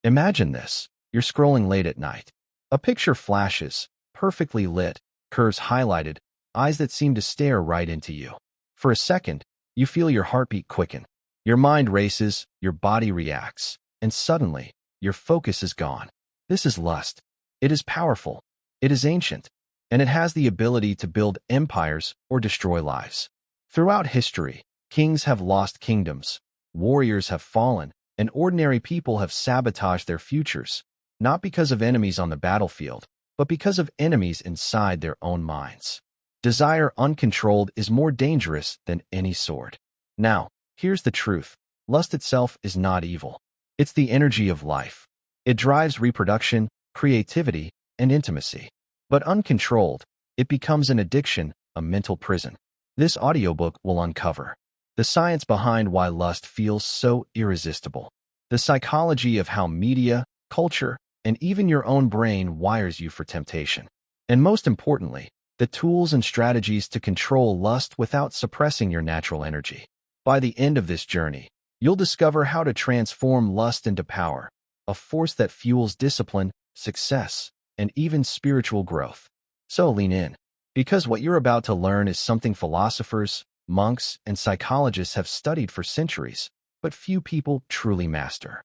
Imagine this. You're scrolling late at night. A picture flashes, perfectly lit, curves highlighted, eyes that seem to stare right into you. For a second, you feel your heartbeat quicken. Your mind races, your body reacts, and suddenly, your focus is gone. This is lust. It is powerful. It is ancient, and it has the ability to build empires or destroy lives. Throughout history, kings have lost kingdoms, warriors have fallen, and ordinary people have sabotaged their futures, not because of enemies on the battlefield, but because of enemies inside their own minds. Desire uncontrolled is more dangerous than any sword. Now, here's the truth. Lust itself is not evil. It's the energy of life. It drives reproduction, creativity, and intimacy. But uncontrolled, it becomes an addiction, a mental prison. This audiobook will uncover the science behind why lust feels so irresistible, the psychology of how media, culture, and even your own brain wires you for temptation, and most importantly, the tools and strategies to control lust without suppressing your natural energy. By the end of this journey, you'll discover how to transform lust into power, a force that fuels discipline, success, and even spiritual growth. So lean in, because what you're about to learn is something philosophers, monks, and psychologists have studied for centuries, but few people truly master.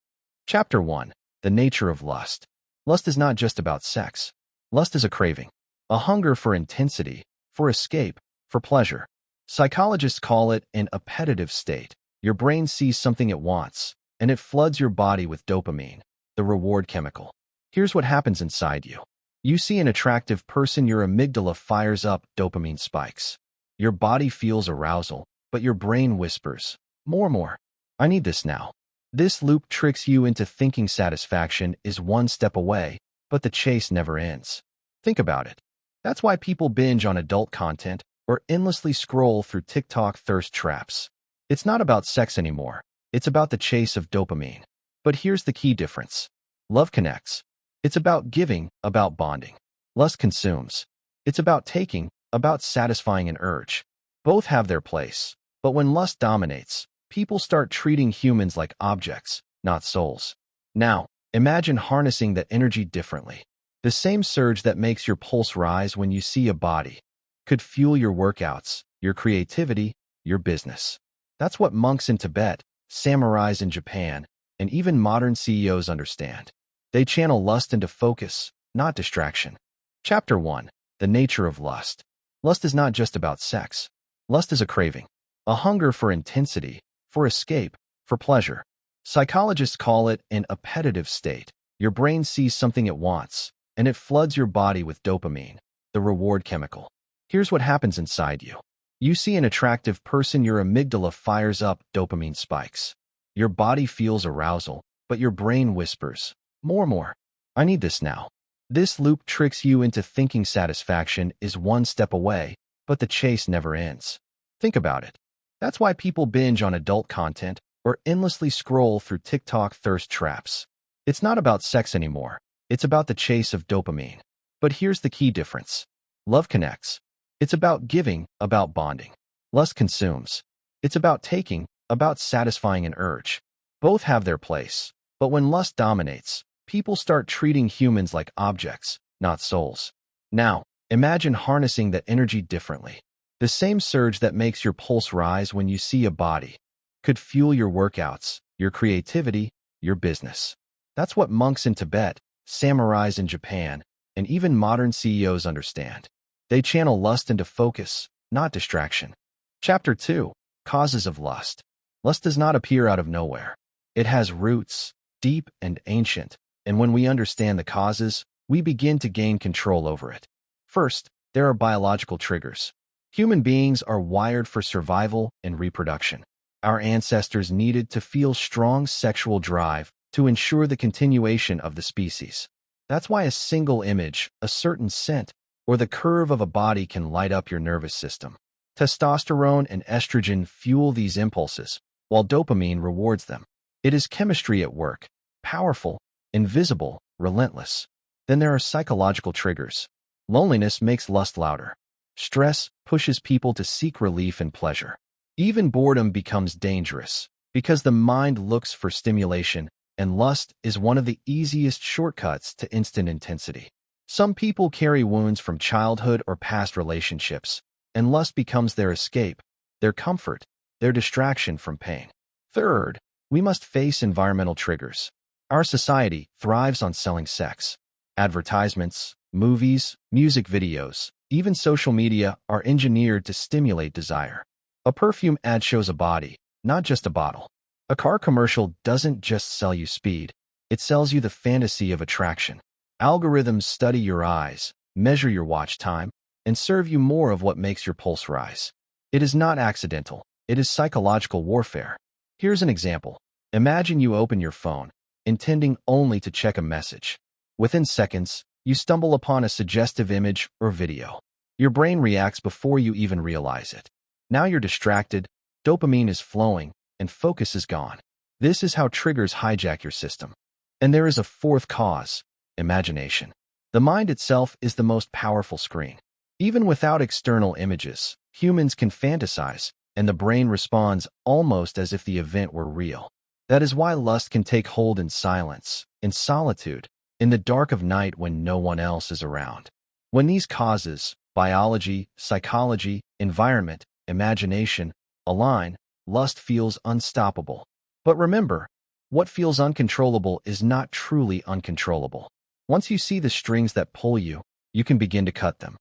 Chapter 1. The Nature of Lust. Lust is not just about sex. Lust is a craving, a hunger for intensity, for escape, for pleasure. Psychologists call it an appetitive state. Your brain sees something it wants, and it floods your body with dopamine, the reward chemical. Here's what happens inside you. You see an attractive person, your amygdala fires up, dopamine spikes. Your body feels arousal, but your brain whispers, more. I need this now. This loop tricks you into thinking satisfaction is one step away, but the chase never ends. Think about it. That's why people binge on adult content or endlessly scroll through TikTok thirst traps. It's not about sex anymore. It's about the chase of dopamine. But here's the key difference. Love connects. It's about giving, about bonding. Lust consumes. It's about taking, about satisfying an urge. Both have their place. But when lust dominates, people start treating humans like objects, not souls. Now, imagine harnessing that energy differently. The same surge that makes your pulse rise when you see a body could fuel your workouts, your creativity, your business. That's what monks in Tibet, samurais in Japan, and even modern CEOs understand. They channel lust into focus, not distraction. Chapter 1. The Nature of Lust. Lust is not just about sex. Lust is a craving, a hunger for intensity, for escape, for pleasure. Psychologists call it an appetitive state. Your brain sees something it wants, and it floods your body with dopamine, the reward chemical. Here's what happens inside you. You see an attractive person, your amygdala fires up, dopamine spikes. Your body feels arousal, but your brain whispers, more. I need this now. This loop tricks you into thinking satisfaction is one step away, but the chase never ends. Think about it. That's why people binge on adult content or endlessly scroll through TikTok thirst traps. It's not about sex anymore. It's about the chase of dopamine. But here's the key difference. Love connects. It's about giving, about bonding. Lust consumes. It's about taking, about satisfying an urge. Both have their place. But when lust dominates, people start treating humans like objects, not souls. Now, imagine harnessing that energy differently. The same surge that makes your pulse rise when you see a body could fuel your workouts, your creativity, your business. That's what monks in Tibet, samurais in Japan, and even modern CEOs understand. They channel lust into focus, not distraction. Chapter 2. Causes of Lust. Lust does not appear out of nowhere. It has roots, deep and ancient, and when we understand the causes, we begin to gain control over it. First, there are biological triggers. Human beings are wired for survival and reproduction. Our ancestors needed to feel strong sexual drive to ensure the continuation of the species. That's why a single image, a certain scent, or the curve of a body can light up your nervous system. Testosterone and estrogen fuel these impulses, while dopamine rewards them. It is chemistry at work, powerful, invisible, relentless. Then there are psychological triggers. Loneliness makes lust louder. Stress pushes people to seek relief and pleasure. Even boredom becomes dangerous, because the mind looks for stimulation, and lust is one of the easiest shortcuts to instant intensity. Some people carry wounds from childhood or past relationships, and lust becomes their escape, their comfort, their distraction from pain. Third, we must face environmental triggers. Our society thrives on selling sex. Advertisements, movies, music videos, even social media are engineered to stimulate desire. A perfume ad shows a body, not just a bottle. A car commercial doesn't just sell you speed, it sells you the fantasy of attraction. Algorithms study your eyes, measure your watch time, and serve you more of what makes your pulse rise. It is not accidental, it is psychological warfare. Here's an example. Imagine you open your phone, intending only to check a message. Within seconds, you stumble upon a suggestive image or video. Your brain reacts before you even realize it. Now you're distracted, dopamine is flowing, and focus is gone. This is how triggers hijack your system. And there is a fourth cause: imagination. The mind itself is the most powerful screen. Even without external images, humans can fantasize, and the brain responds almost as if the event were real. That is why lust can take hold in silence, in solitude, in the dark of night when no one else is around. When these causes, biology, psychology, environment, imagination, align, lust feels unstoppable. But remember, what feels uncontrollable is not truly uncontrollable. Once you see the strings that pull you, you can begin to cut them.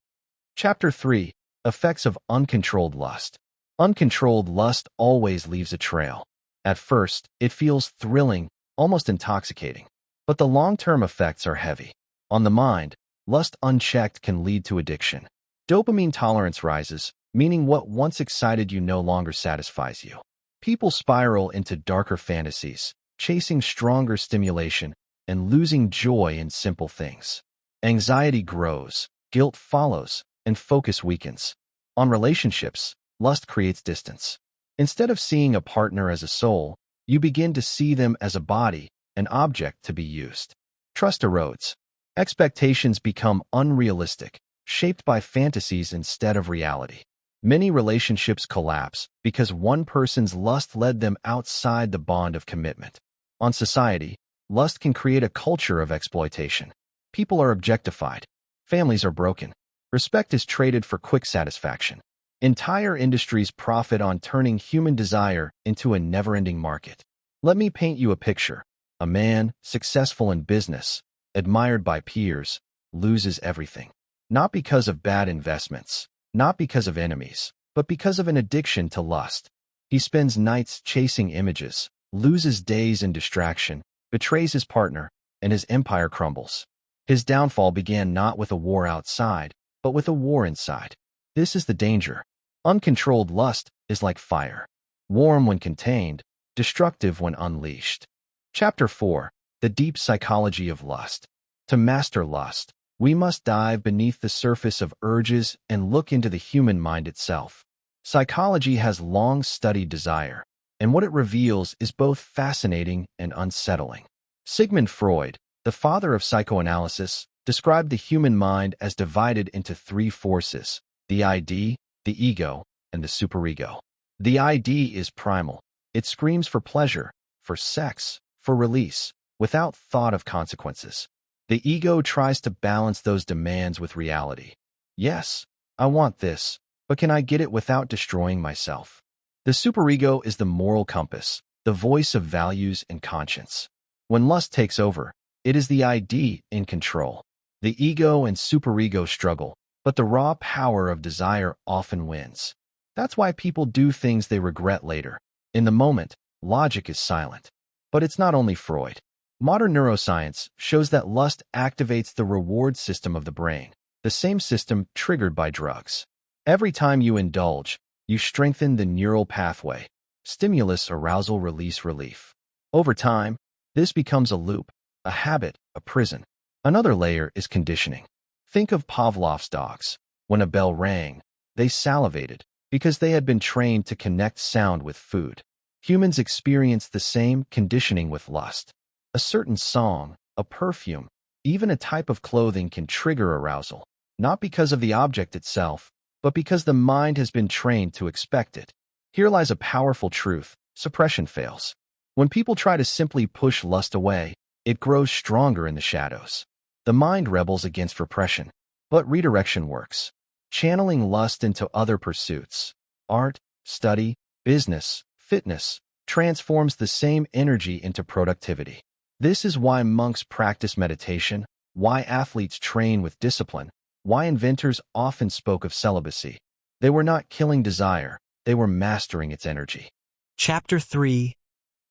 Chapter 3: Effects of Uncontrolled Lust. Uncontrolled lust always leaves a trail. At first, it feels thrilling, almost intoxicating. But the long-term effects are heavy. On the mind, lust unchecked can lead to addiction. Dopamine tolerance rises, meaning what once excited you no longer satisfies you. People spiral into darker fantasies, chasing stronger stimulation and losing joy in simple things. Anxiety grows, guilt follows, and focus weakens. On relationships, lust creates distance. Instead of seeing a partner as a soul, you begin to see them as a body, an object to be used. Trust erodes. Expectations become unrealistic, shaped by fantasies instead of reality. Many relationships collapse because one person's lust led them outside the bond of commitment. On society, lust can create a culture of exploitation. People are objectified. Families are broken. Respect is traded for quick satisfaction. Entire industries profit on turning human desire into a never-ending market. Let me paint you a picture. A man, successful in business, admired by peers, loses everything. Not because of bad investments, not because of enemies, but because of an addiction to lust. He spends nights chasing images, loses days in distraction, betrays his partner, and his empire crumbles. His downfall began not with a war outside, but with a war inside. This is the danger. Uncontrolled lust is like fire. Warm when contained, destructive when unleashed. Chapter 4: The Deep Psychology of Lust. To master lust, we must dive beneath the surface of urges and look into the human mind itself. Psychology has long studied desire, and what it reveals is both fascinating and unsettling. Sigmund Freud, the father of psychoanalysis, described the human mind as divided into three forces: the ID, the ego, and the superego. The ID is primal. It screams for pleasure, for sex, for release, without thought of consequences. The ego tries to balance those demands with reality. Yes, I want this, but can I get it without destroying myself? The superego is the moral compass, the voice of values and conscience. When lust takes over, it is the ID in control. The ego and superego struggle, but the raw power of desire often wins. That's why people do things they regret later. In the moment, logic is silent. But it's not only Freud. Modern neuroscience shows that lust activates the reward system of the brain, the same system triggered by drugs. Every time you indulge, you strengthen the neural pathway: stimulus, arousal, release, relief. Over time, this becomes a loop, a habit, a prison. Another layer is conditioning. Think of Pavlov's dogs. When a bell rang, they salivated because they had been trained to connect sound with food. Humans experience the same conditioning with lust. A certain song, a perfume, even a type of clothing can trigger arousal, not because of the object itself, but because the mind has been trained to expect it. Here lies a powerful truth: suppression fails. When people try to simply push lust away, it grows stronger in the shadows. The mind rebels against repression, but redirection works. Channeling lust into other pursuits, art, study, business, fitness, transforms the same energy into productivity. This is why monks practice meditation, why athletes train with discipline, why inventors often spoke of celibacy. They were not killing desire, they were mastering its energy. Chapter 3.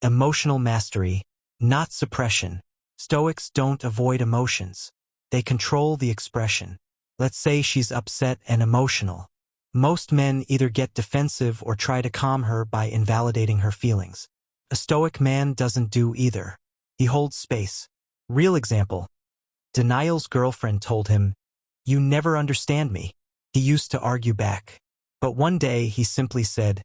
Emotional Mastery, Not Suppression. Stoics don't avoid emotions. They control the expression. Let's say she's upset and emotional. Most men either get defensive or try to calm her by invalidating her feelings. A Stoic man doesn't do either. He holds space. Real example. Denial's girlfriend told him, "You never understand me." He used to argue back. But one day he simply said,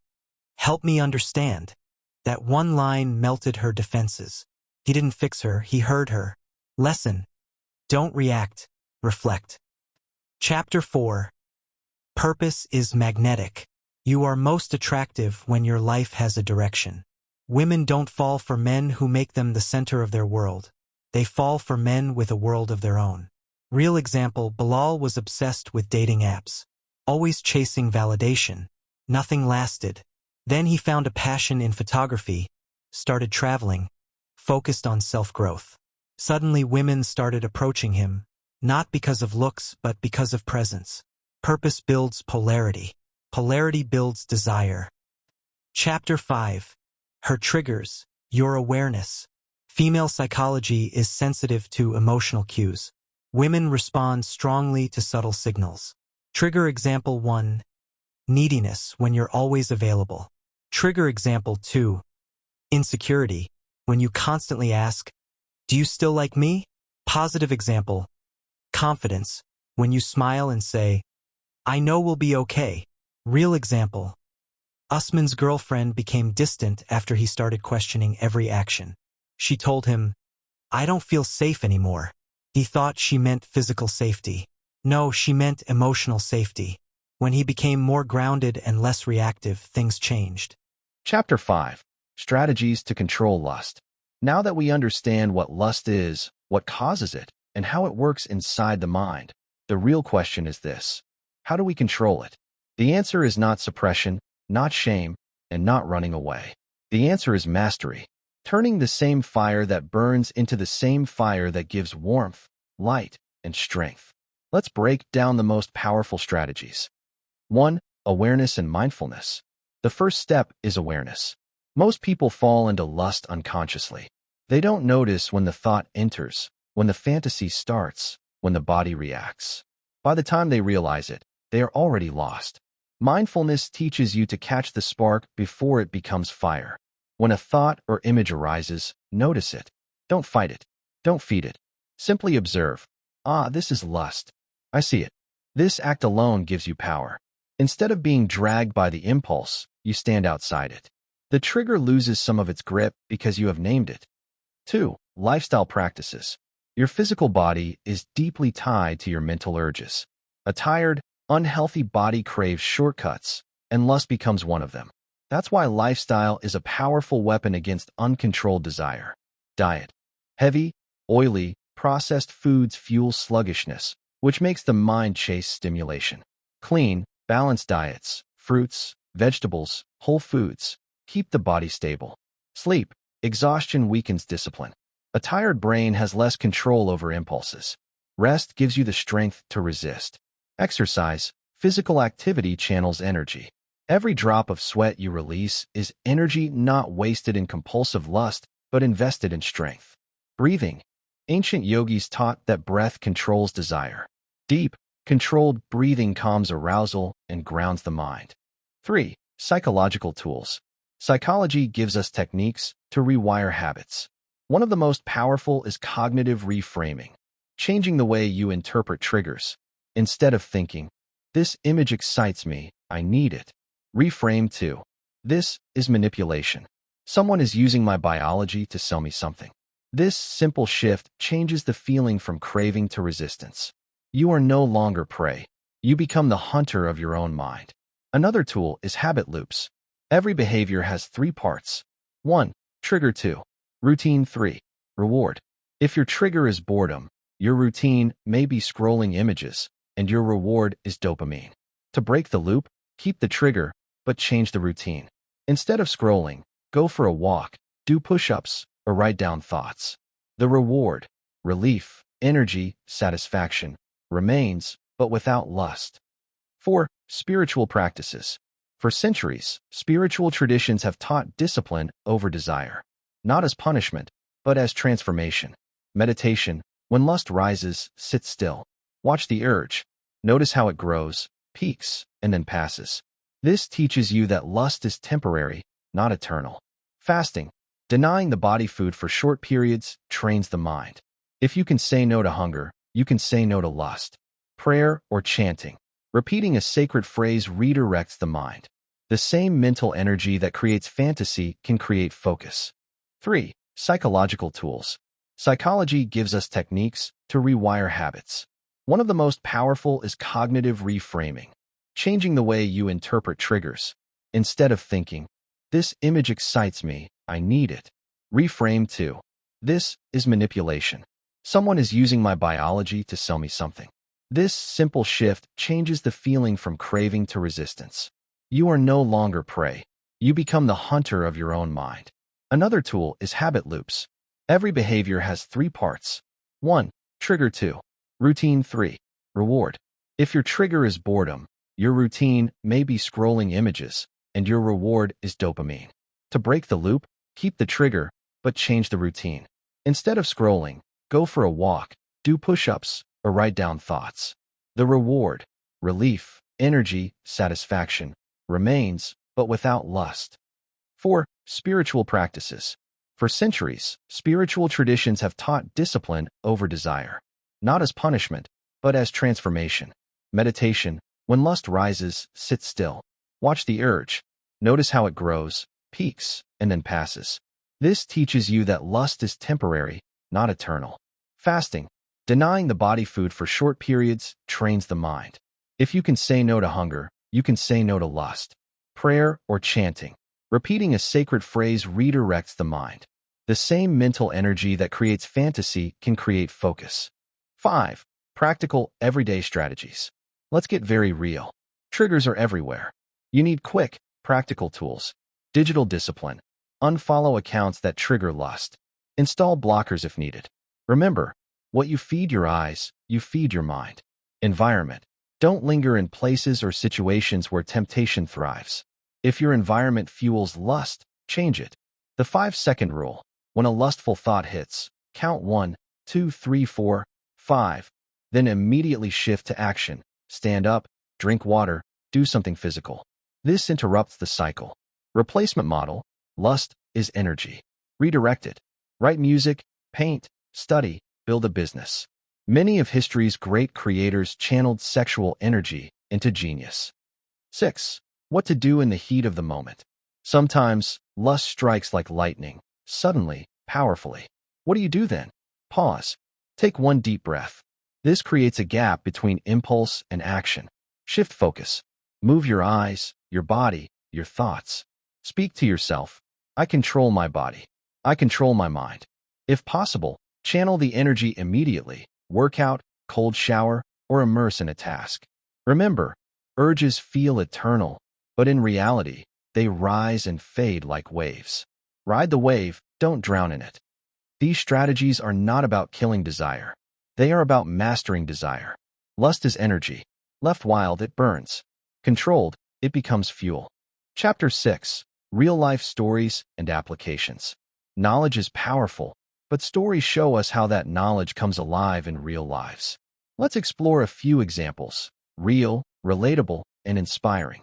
"Help me understand." That one line melted her defenses. He didn't fix her, he heard her. Lesson. Don't react, reflect. Chapter 4. Purpose is magnetic. You are most attractive when your life has a direction. Women don't fall for men who make them the center of their world. They fall for men with a world of their own. Real example, Bilal was obsessed with dating apps. Always chasing validation. Nothing lasted. Then he found a passion in photography, started traveling, focused on self-growth. Suddenly women started approaching him, not because of looks but because of presence. Purpose builds polarity. Polarity builds desire. Chapter 5. Her triggers, your awareness. Female psychology is sensitive to emotional cues. Women respond strongly to subtle signals. Trigger example 1. Neediness, when you're always available. Trigger example 2. Insecurity, when you constantly ask, "Do you still like me?" Positive example. Confidence, when you smile and say, "I know we'll be okay." Real example. Usman's girlfriend became distant after he started questioning every action. She told him, "I don't feel safe anymore." He thought she meant physical safety. No, she meant emotional safety. When he became more grounded and less reactive, things changed. Chapter 5. Strategies to control lust. Now that we understand what lust is, what causes it, and how it works inside the mind, the real question is this: how do we control it? The answer is not suppression, not shame, and not running away. The answer is mastery, turning the same fire that burns into the same fire that gives warmth, light, and strength. Let's break down the most powerful strategies. 1. Awareness and mindfulness. The first step is awareness. Most people fall into lust unconsciously. They don't notice when the thought enters, when the fantasy starts, when the body reacts. By the time they realize it, they are already lost. Mindfulness teaches you to catch the spark before it becomes fire. When a thought or image arises, notice it. Don't fight it. Don't feed it. Simply observe. Ah, this is lust. I see it. This act alone gives you power. Instead of being dragged by the impulse, you stand outside it. The trigger loses some of its grip because you have named it. 2. Lifestyle practices. Your physical body is deeply tied to your mental urges. A tired, unhealthy body craves shortcuts, and lust becomes one of them. That's why lifestyle is a powerful weapon against uncontrolled desire. Diet. Heavy, oily, processed foods fuel sluggishness, which makes the mind chase stimulation. Clean, balanced diets, fruits, vegetables, whole foods, keep the body stable. Sleep. Exhaustion weakens discipline. A tired brain has less control over impulses. Rest gives you the strength to resist. Exercise. Physical activity channels energy. Every drop of sweat you release is energy not wasted in compulsive lust, but invested in strength. Breathing. Ancient yogis taught that breath controls desire. Deep, controlled breathing calms arousal and grounds the mind. 3. Psychological tools. Psychology gives us techniques to rewire habits. One of the most powerful is cognitive reframing, changing the way you interpret triggers. Instead of thinking, "This image excites me, I need it," reframe to, "This is manipulation. Someone is using my biology to sell me something." This simple shift changes the feeling from craving to resistance. You are no longer prey. You become the hunter of your own mind. Another tool is habit loops. Every behavior has 3 parts. 1. Trigger 2. Routine 3. Reward. If your trigger is boredom, your routine may be scrolling images, and your reward is dopamine. To break the loop, keep the trigger, but change the routine. Instead of scrolling, go for a walk, do push-ups, or write down thoughts. The reward, relief, energy, satisfaction, remains, but without lust. 4. Spiritual practices. For centuries, spiritual traditions have taught discipline over desire, not as punishment, but as transformation. Meditation. When lust rises, sit still. Watch the urge. Notice how it grows, peaks, and then passes. This teaches you that lust is temporary, not eternal. Fasting. Denying the body food for short periods trains the mind. If you can say no to hunger, you can say no to lust. Prayer or chanting. Repeating a sacred phrase redirects the mind. The same mental energy that creates fantasy can create focus. 3. Psychological tools. Psychology gives us techniques to rewire habits. One of the most powerful is cognitive reframing, changing the way you interpret triggers. Instead of thinking, "This image excites me, I need it," reframe to, "This is manipulation. Someone is using my biology to sell me something." This simple shift changes the feeling from craving to resistance. You are no longer prey. You become the hunter of your own mind. Another tool is habit loops. Every behavior has 3 parts. 1. Trigger 2. Routine 3. Reward. If your trigger is boredom, your routine may be scrolling images, and your reward is dopamine. To break the loop, keep the trigger, but change the routine. Instead of scrolling, go for a walk, do push-ups, or write down thoughts. The reward, relief, energy, satisfaction, remains, but without lust. 4. Spiritual practices. For centuries, spiritual traditions have taught discipline over desire, not as punishment, but as transformation. Meditation. When lust rises, sit still. Watch the urge. Notice how it grows, peaks, and then passes. This teaches you that lust is temporary, not eternal. Fasting. Denying the body food for short periods trains the mind. If you can say no to hunger, you can say no to lust. Prayer or chanting. Repeating a sacred phrase redirects the mind. The same mental energy that creates fantasy can create focus. 5. Practical, everyday strategies. Let's get very real. Triggers are everywhere. You need quick, practical tools. Digital discipline. Unfollow accounts that trigger lust. Install blockers if needed. Remember, what you feed your eyes, you feed your mind. Environment. Don't linger in places or situations where temptation thrives. If your environment fuels lust, change it. The 5-second rule. When a lustful thought hits, count 1, 2, 3, 4, 5. Then immediately shift to action. Stand up, drink water, do something physical. This interrupts the cycle. Replacement model. Lust is energy. Redirect it. Write music, paint, study, build a business. Many of history's great creators channeled sexual energy into genius. 6. What to do in the heat of the moment. Sometimes, lust strikes like lightning, suddenly, powerfully. What do you do then? Pause. Take one deep breath. This creates a gap between impulse and action. Shift focus. Move your eyes, your body, your thoughts. Speak to yourself. I control my body. I control my mind. If possible, channel the energy immediately. Workout, cold shower, or immerse in a task. Remember, urges feel eternal, but in reality, they rise and fade like waves. Ride the wave, don't drown in it. These strategies are not about killing desire. They are about mastering desire. Lust is energy. Left wild, it burns. Controlled, it becomes fuel. Chapter 6. Real-life stories and applications. Knowledge is powerful, but stories show us how that knowledge comes alive in real lives. Let's explore a few examples. Real, relatable, and inspiring.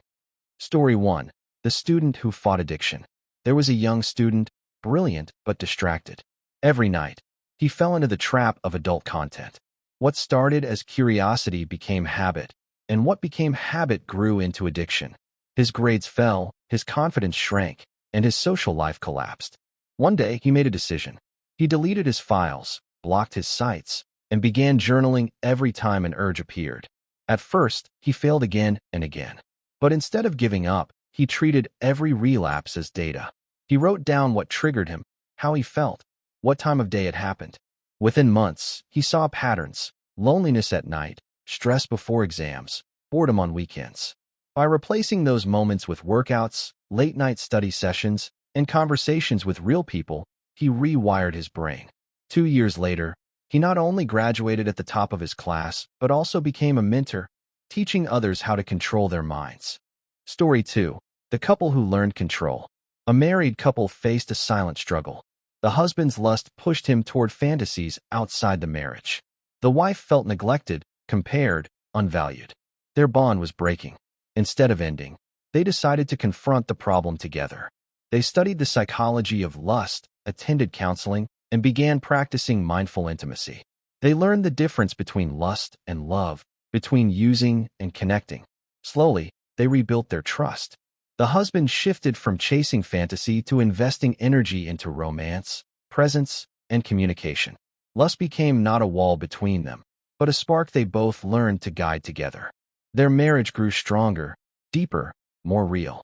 Story 1. The student who fought addiction. There was a young student, brilliant but distracted. Every night, he fell into the trap of adult content. What started as curiosity became habit, and what became habit grew into addiction. His grades fell, his confidence shrank, and his social life collapsed. One day, he made a decision. He deleted his files, blocked his sites, and began journaling every time an urge appeared. At first, he failed again and again. But instead of giving up, he treated every relapse as data. He wrote down what triggered him, how he felt, what time of day it happened. Within months, he saw patterns: loneliness at night, stress before exams, boredom on weekends. By replacing those moments with workouts, late-night study sessions, and conversations with real people, he rewired his brain. 2 years later, he not only graduated at the top of his class, but also became a mentor, teaching others how to control their minds. Story 2. The couple who learned control. A married couple faced a silent struggle. The husband's lust pushed him toward fantasies outside the marriage. The wife felt neglected, compared, unvalued. Their bond was breaking. Instead of ending, they decided to confront the problem together. They studied the psychology of lust, attended counseling, and began practicing mindful intimacy. They learned the difference between lust and love, between using and connecting. Slowly, they rebuilt their trust. The husband shifted from chasing fantasy to investing energy into romance, presence, and communication. Lust became not a wall between them, but a spark they both learned to guide together. Their marriage grew stronger, deeper, more real.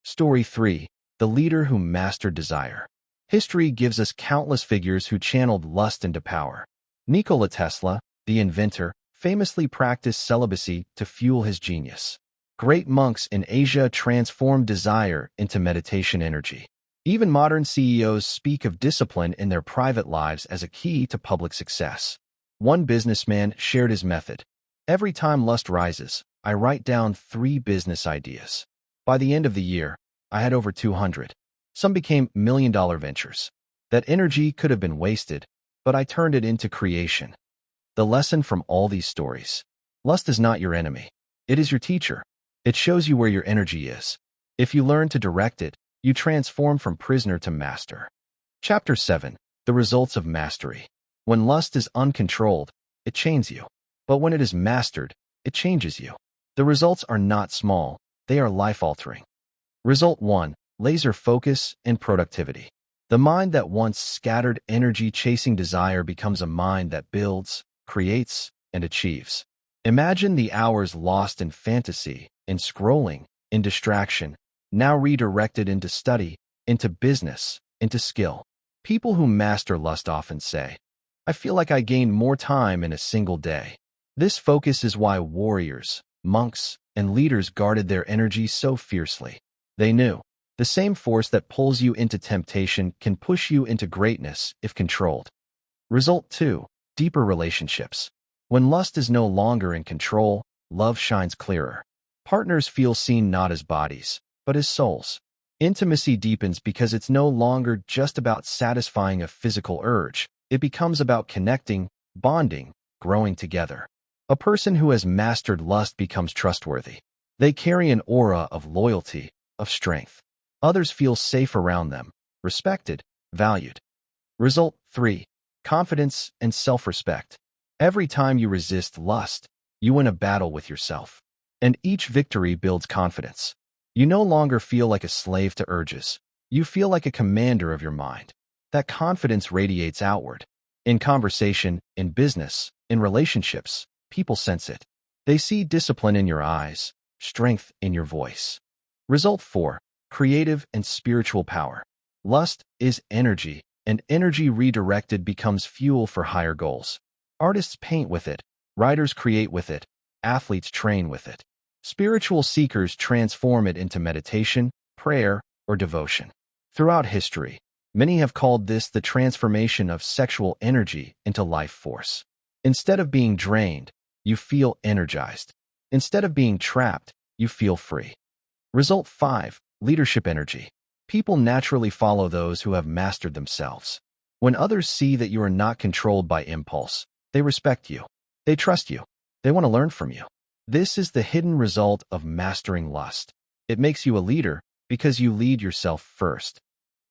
Story 3. The leader who mastered desire. History gives us countless figures who channeled lust into power. Nikola Tesla, the inventor, famously practiced celibacy to fuel his genius. Great monks in Asia transformed desire into meditation energy. Even modern CEOs speak of discipline in their private lives as a key to public success. One businessman shared his method. Every time lust rises, I write down 3 business ideas. By the end of the year, I had over 200. Some became million-dollar ventures. That energy could have been wasted, but I turned it into creation. The lesson from all these stories: lust is not your enemy. It is your teacher. It shows you where your energy is. If you learn to direct it, you transform from prisoner to master. Chapter 7. The results of mastery. When lust is uncontrolled, it chains you. But when it is mastered, it changes you. The results are not small, they are life-altering. Result 1. Laser focus and productivity. The mind that once scattered energy chasing desire becomes a mind that builds, creates, and achieves. Imagine the hours lost in fantasy, in scrolling, in distraction, now redirected into study, into business, into skill. People who master lust often say, "I feel like I gained more time in a single day." This focus is why warriors, monks, and leaders guarded their energy so fiercely. They knew the same force that pulls you into temptation can push you into greatness if controlled. Result 2. Deeper relationships. When lust is no longer in control, love shines clearer. Partners feel seen not as bodies, but as souls. Intimacy deepens because it's no longer just about satisfying a physical urge. It becomes about connecting, bonding, growing together. A person who has mastered lust becomes trustworthy. They carry an aura of loyalty, of strength. Others feel safe around them, respected, valued. Result 3. Confidence and self-respect. Every time you resist lust, you win a battle with yourself. And each victory builds confidence. You no longer feel like a slave to urges. You feel like a commander of your mind. That confidence radiates outward. In conversation, in business, in relationships, people sense it. They see discipline in your eyes, strength in your voice. Result 4. Creative and spiritual power. Lust is energy, and energy redirected becomes fuel for higher goals. Artists paint with it, writers create with it, athletes train with it. Spiritual seekers transform it into meditation, prayer, or devotion. Throughout history, many have called this the transformation of sexual energy into life force. Instead of being drained, you feel energized. Instead of being trapped, you feel free. Result 5. Leadership energy. People naturally follow those who have mastered themselves. When others see that you are not controlled by impulse, they respect you. They trust you. They want to learn from you. This is the hidden result of mastering lust. It makes you a leader because you lead yourself first.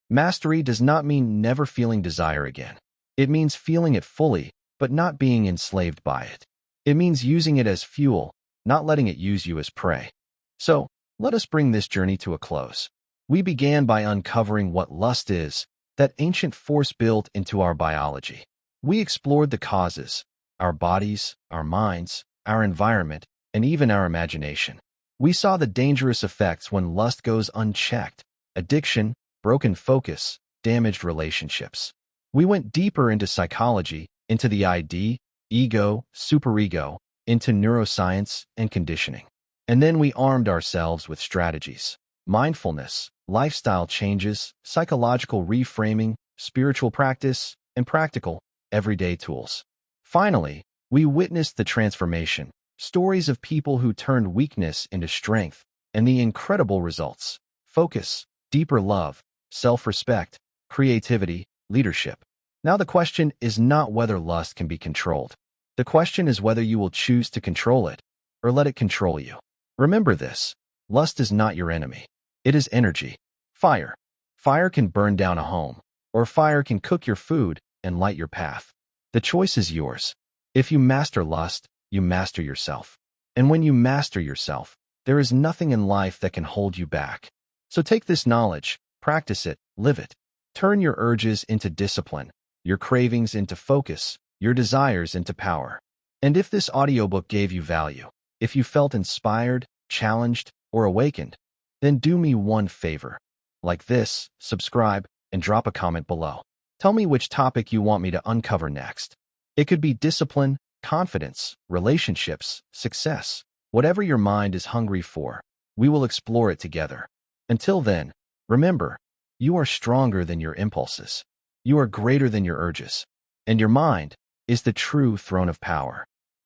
Mastery does not mean never feeling desire again. It means feeling it fully, but not being enslaved by it. It means using it as fuel, not letting it use you as prey. So, let us bring this journey to a close. We began by uncovering what lust is, that ancient force built into our biology. We explored the causes, our bodies, our minds, our environment, and even our imagination. We saw the dangerous effects when lust goes unchecked: addiction, broken focus, damaged relationships. We went deeper into psychology, into the ID, ego, superego, into neuroscience and conditioning. And then we armed ourselves with strategies, mindfulness, lifestyle changes, psychological reframing, spiritual practice, and practical, everyday tools. Finally, we witnessed the transformation, stories of people who turned weakness into strength, and the incredible results: focus, deeper love, self-respect, creativity, leadership. Now the question is not whether lust can be controlled. The question is whether you will choose to control it or let it control you. Remember this: lust is not your enemy. It is energy. Fire. Fire can burn down a home, or fire can cook your food and light your path. The choice is yours. If you master lust, you master yourself. And when you master yourself, there is nothing in life that can hold you back. So take this knowledge, practice it, live it. Turn your urges into discipline, your cravings into focus, your desires into power. And if this audiobook gave you value, if you felt inspired, challenged, or awakened, then do me one favor. Like this, subscribe, and drop a comment below. Tell me which topic you want me to uncover next. It could be discipline, confidence, relationships, success. Whatever your mind is hungry for, we will explore it together. Until then, remember, you are stronger than your impulses. You are greater than your urges. And your mind is the true throne of power.